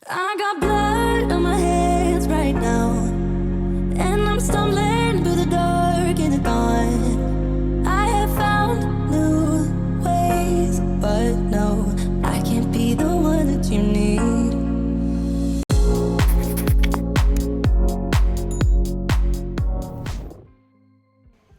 I got blood on my hands right now, and I'm stumbling through the dark in the dawn. I have found new ways, but no, I can't be the one that you need.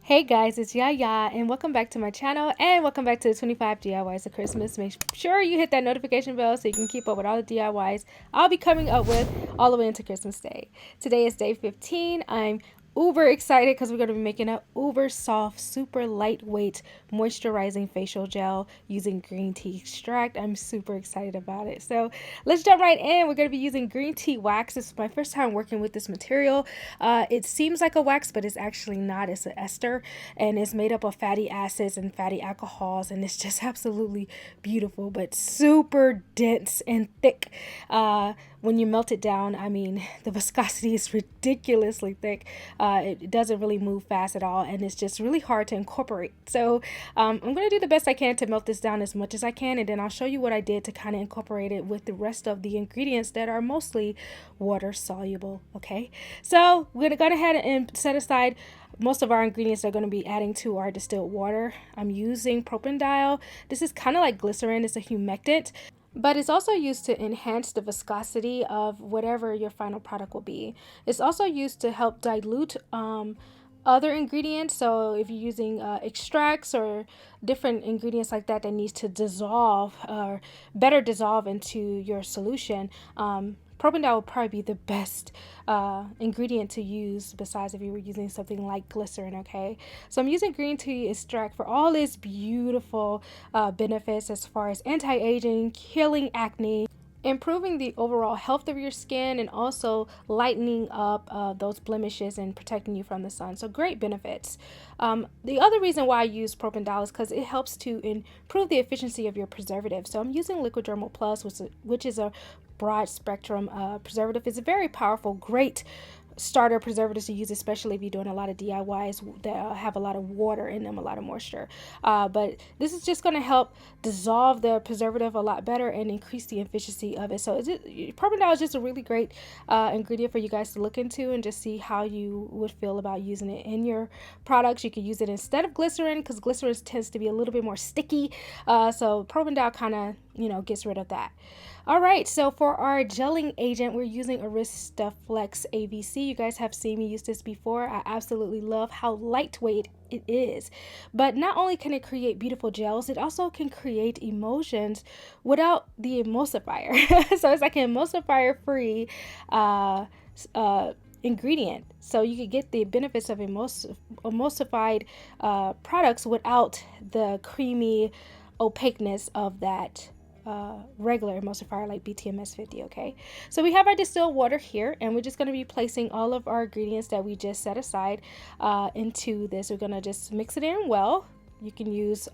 Hey guys, it's Yaya and welcome back to my channel and welcome back to the 25 DIYs of Christmas. Make sure you hit that notification bell so you can keep up with all the DIYs I'll be coming up with all the way into Christmas Day. Today is day 15. I'm uber excited because we're going to be making a uber soft, super lightweight moisturizing facial gel using green tea extract. I'm super excited about it. So let's jump right in. We're going to be using green tea wax. This is my first time working with this material. It seems like a wax, but it's actually not. It's an ester and it's made up of fatty acids and fatty alcohols, and it's just absolutely beautiful, but super dense and thick. When you melt it down, I mean, the viscosity is ridiculously thick. It doesn't really move fast at all, and it's just really hard to incorporate. So I'm going to do the best I can to melt this down as much as I can, and then I'll show you what I did to kind of incorporate it with the rest of the ingredients that are mostly water soluble. Okay, so we're going to go ahead and set aside most of our ingredients are going to be adding to our distilled water. I'm using Propanediol. This is kind of like glycerin. It's a humectant, but it's also used to enhance the viscosity of whatever your final product will be. It's also used to help dilute other ingredients. So if you're using extracts or different ingredients like that needs to dissolve or better dissolve into your solution, Propanediol would probably be the best ingredient to use besides if you were using something like glycerin, okay? So I'm using green tea extract for all its beautiful benefits as far as anti-aging, killing acne, improving the overall health of your skin, and also lightening up those blemishes and protecting you from the sun. So great benefits. The other reason why I use Propanediol is because it helps to improve the efficiency of your preservative. So I'm using liquid Germall Plus, which is a broad spectrum preservative. It's a very powerful, great starter preservatives to use, especially if you're doing a lot of DIYs that have a lot of water in them, a lot of moisture. But this is just going to help dissolve the preservative a lot better and increase the efficiency of it. So Propanediol is just a really great ingredient for you guys to look into and just see how you would feel about using it in your products. You can use it instead of glycerin because glycerin tends to be a little bit more sticky. So Propanediol kind of, gets rid of that. All right, so for our gelling agent, we're using Aristoflex AVC. You guys have seen me use this before. I absolutely love how lightweight it is. But not only can it create beautiful gels, it also can create emulsions without the emulsifier. So it's like an emulsifier-free ingredient. So you could get the benefits of emulsified products without the creamy opaqueness of that regular emulsifier like BTMS 50. Okay, so we have our distilled water here, and we're just going to be placing all of our ingredients that we just set aside into this. We're going to just mix it in well. You can use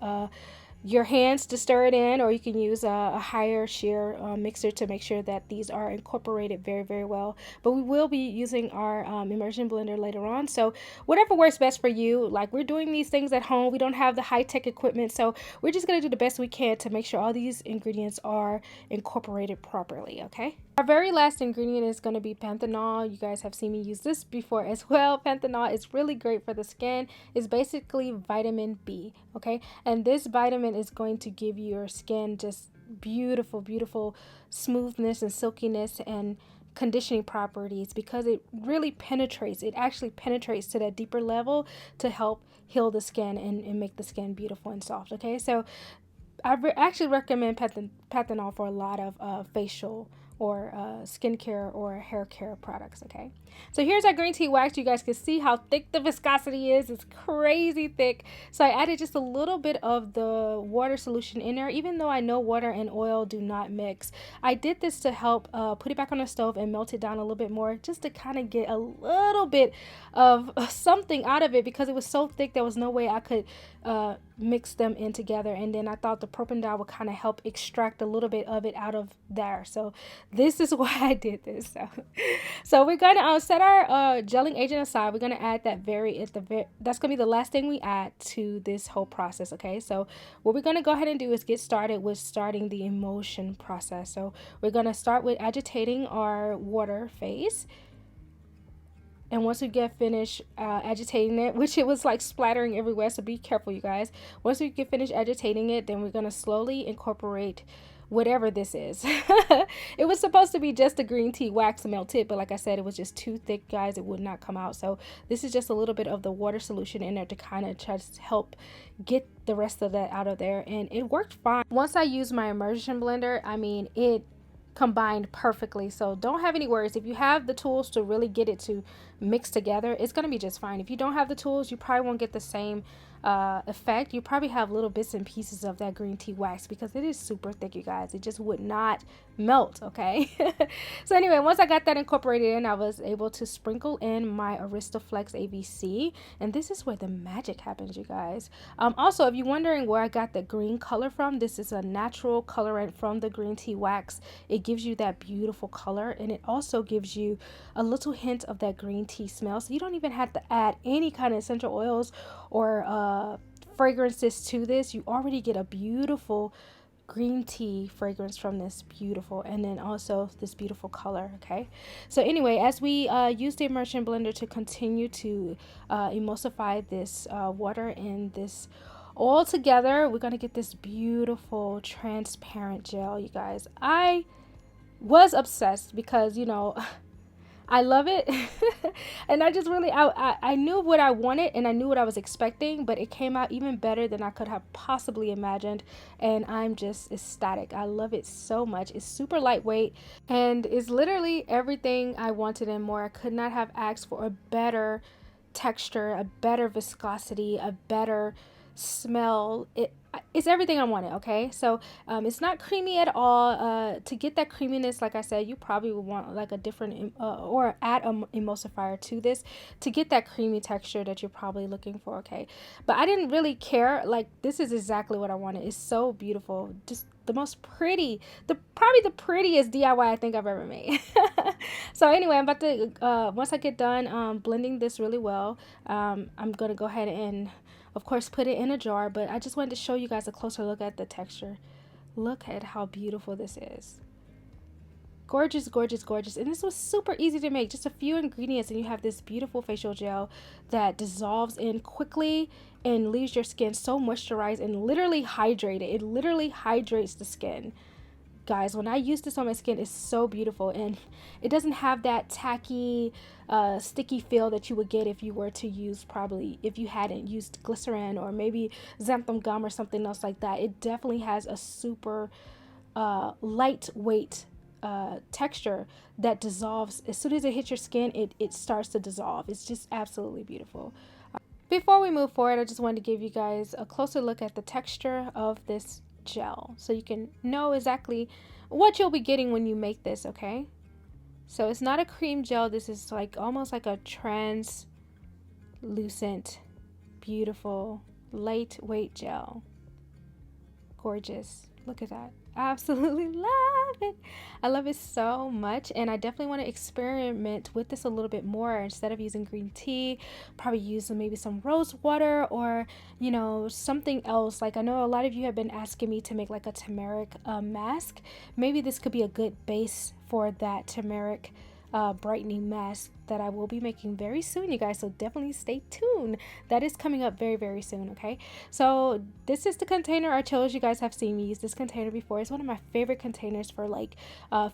your hands to stir it in, or you can use a higher shear mixer to make sure that these are incorporated very, very well. But we will be using our immersion blender later on, so whatever works best for you. Like, we're doing these things at home. We don't have the high-tech equipment, so we're just going to do the best we can to make sure all these ingredients are incorporated properly. Okay, our very last ingredient is going to be Panthenol. You guys have seen me use this before as well. Panthenol is really great for the skin. It's basically vitamin B, okay? And this vitamin is going to give your skin just beautiful, beautiful smoothness and silkiness and conditioning properties, because it really penetrates. It actually penetrates to that deeper level to help heal the skin and make the skin beautiful and soft, okay? So I actually recommend Panthenol for a lot of facial or skincare or hair care products. Okay, so here's our green tea wax. You guys can see how thick the viscosity is. It's crazy thick. So I added just a little bit of the water solution in there, even though I know water and oil do not mix. I did this to help put it back on the stove and melt it down a little bit more, just to kind of get a little bit of something out of it, because it was so thick there was no way I could mix them in together, and then I thought the Propanediol would kind of help extract a little bit of it out of there. So this is why I did this. So we're gonna set our gelling agent aside. We're gonna add that that's gonna be the last thing we add to this whole process. Okay, so what we're gonna go ahead and do is get started with starting the emulsion process. So we're gonna start with agitating our water phase. And once we get finished agitating it, which it was like splattering everywhere, so be careful, you guys. Once we get finished agitating it, then we're going to slowly incorporate whatever this is. It was supposed to be just a green tea wax melted, but like I said, it was just too thick, guys. It would not come out. So this is just a little bit of the water solution in there to kind of just help get the rest of that out of there. And it worked fine. Once I used my immersion blender, I mean, it combined perfectly. So don't have any worries. If you have the tools to really get it to mix together, it's going to be just fine. If you don't have the tools, you probably won't get the same effect. You probably have little bits and pieces of that green tea wax because it is super thick, you guys. It just would not melt. Okay. So anyway, once I got that incorporated in, I was able to sprinkle in my Aristoflex AVC, and this is where the magic happens, you guys. Also, if you're wondering where I got the green color from, this is a natural colorant from the green tea wax. It gives you that beautiful color, and it also gives you a little hint of that green tea smell, so you don't even have to add any kind of essential oils or fragrances to this. You already get a beautiful green tea fragrance from this, beautiful, and then also this beautiful color. Okay, so anyway, as we use the immersion blender to continue to emulsify this water and this all together, we're gonna get this beautiful transparent gel, you guys. I was obsessed because, you know, I love it. And I just really, I knew what I wanted and I knew what I was expecting, but it came out even better than I could have possibly imagined. And I'm just ecstatic. I love it so much. It's super lightweight and it's literally everything I wanted and more. I could not have asked for a better texture, a better viscosity, a better smell. It's everything I wanted. Okay, so it's not creamy at all. To get that creaminess, like I said, you probably would want like a different or add an emulsifier to this to get that creamy texture that you're probably looking for. Okay, but I didn't really care. Like, this is exactly what I wanted. It's so beautiful, just the most pretty, probably the prettiest DIY I think I've ever made. So anyway, I'm about to once I get done blending this really well, I'm gonna go ahead and of course put it in a jar, but I just wanted to show you guys a closer look at the texture. Look at how beautiful this is. Gorgeous, gorgeous, gorgeous. And this was super easy to make, just a few ingredients, and you have this beautiful facial gel that dissolves in quickly and leaves your skin so moisturized and literally hydrated. It literally hydrates the skin. Guys, when I use this on my skin, it's so beautiful, and it doesn't have that tacky sticky feel that you would get if you were to use, probably if you hadn't used glycerin or maybe xanthan gum or something else like that. It definitely has a super lightweight texture that dissolves as soon as it hits your skin. It starts to dissolve. It's just absolutely beautiful. Before we move forward, I just wanted to give you guys a closer look at the texture of this gel so you can know exactly what you'll be getting when you make this. Okay, so it's not a cream gel. This is like almost like a translucent, beautiful, lightweight gel. Gorgeous. Look at that. Absolutely love it. I love it so much, and I definitely want to experiment with this a little bit more. Instead of using green tea, probably use maybe some rose water or, you know, something else. Like, I know a lot of you have been asking me to make like a turmeric mask. Maybe this could be a good base for that turmeric brightening mask that I will be making very soon, you guys, so definitely stay tuned. That is coming up very, very soon. Okay, so this is the container I chose. You guys have seen me use this container before. It's one of my favorite containers for like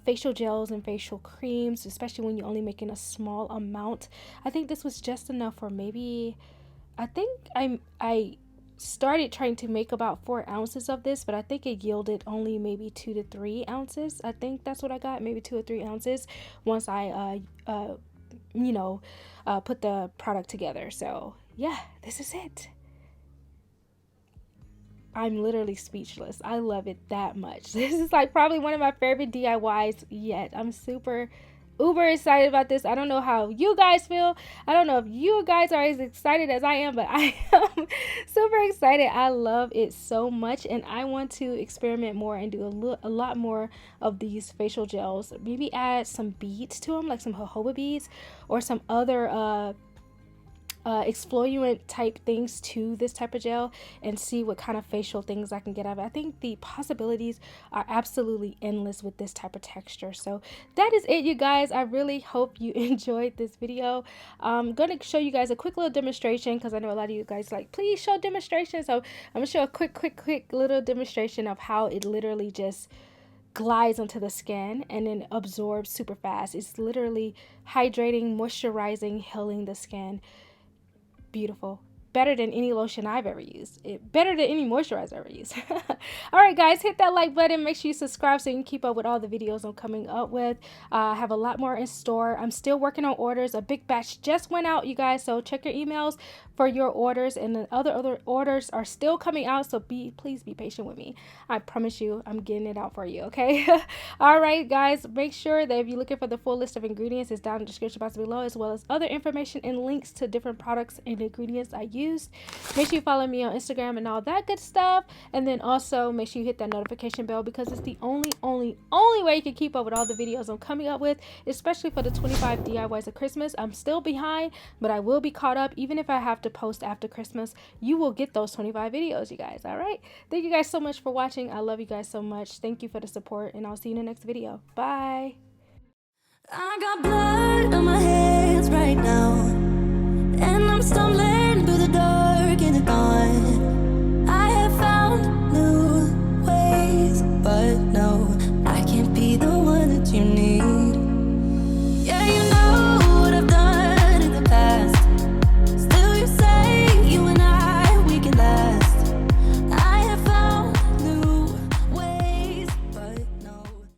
facial gels and facial creams, especially when you're only making a small amount. I think this was just enough for maybe, I think I started trying to make about 4 ounces of this, but I think it yielded only maybe 2 to 3 ounces. I think that's what I got, maybe 2 or 3 ounces once I put the product together. So yeah, this is it. I'm literally speechless. I love it that much. This is like probably one of my favorite DIYs yet. I'm super uber excited about this. I don't know how you guys feel. I don't know if you guys are as excited as I am, but I am super excited. I love it so much, and I want to experiment more and do a lot more of these facial gels. Maybe add some beads to them, like some jojoba beads or some other exfoliant type things to this type of gel, and see what kind of facial things I can get out of it. I think the possibilities are absolutely endless with this type of texture. So that is it, you guys. I really hope you enjoyed this video. I'm going to show you guys a quick little demonstration, because I know a lot of you guys like, please show demonstration. So I'm going to show a quick little demonstration of how it literally just glides onto the skin and then absorbs super fast. It's literally hydrating, moisturizing, healing the skin. Beautiful. Better than any lotion I've ever used. Better than any moisturizer I've ever used. All right, guys, hit that like button. Make sure you subscribe so you can keep up with all the videos I'm coming up with. I have a lot more in store. I'm still working on orders. A big batch just went out, you guys, so check your emails for your orders, and the other orders are still coming out, so please be patient with me. I promise you I'm getting it out for you, okay? All right, guys, make sure that if you're looking for the full list of ingredients, it's down in the description box below, as well as other information and links to different products and ingredients I used. Make sure you follow me on Instagram and all that good stuff, and then also make sure you hit that notification bell, because it's the only way you can keep up with all the videos I'm coming up with, especially for the 25 DIYs of Christmas. I'm still behind, but I will be caught up. Even if I have to post after Christmas, you will get those 25 videos, you guys. All right, thank you guys so much for watching. I love you guys so much. Thank you for the support, and I'll see you in the next video. Bye. I got blood on my hands right now, and I'm stumbling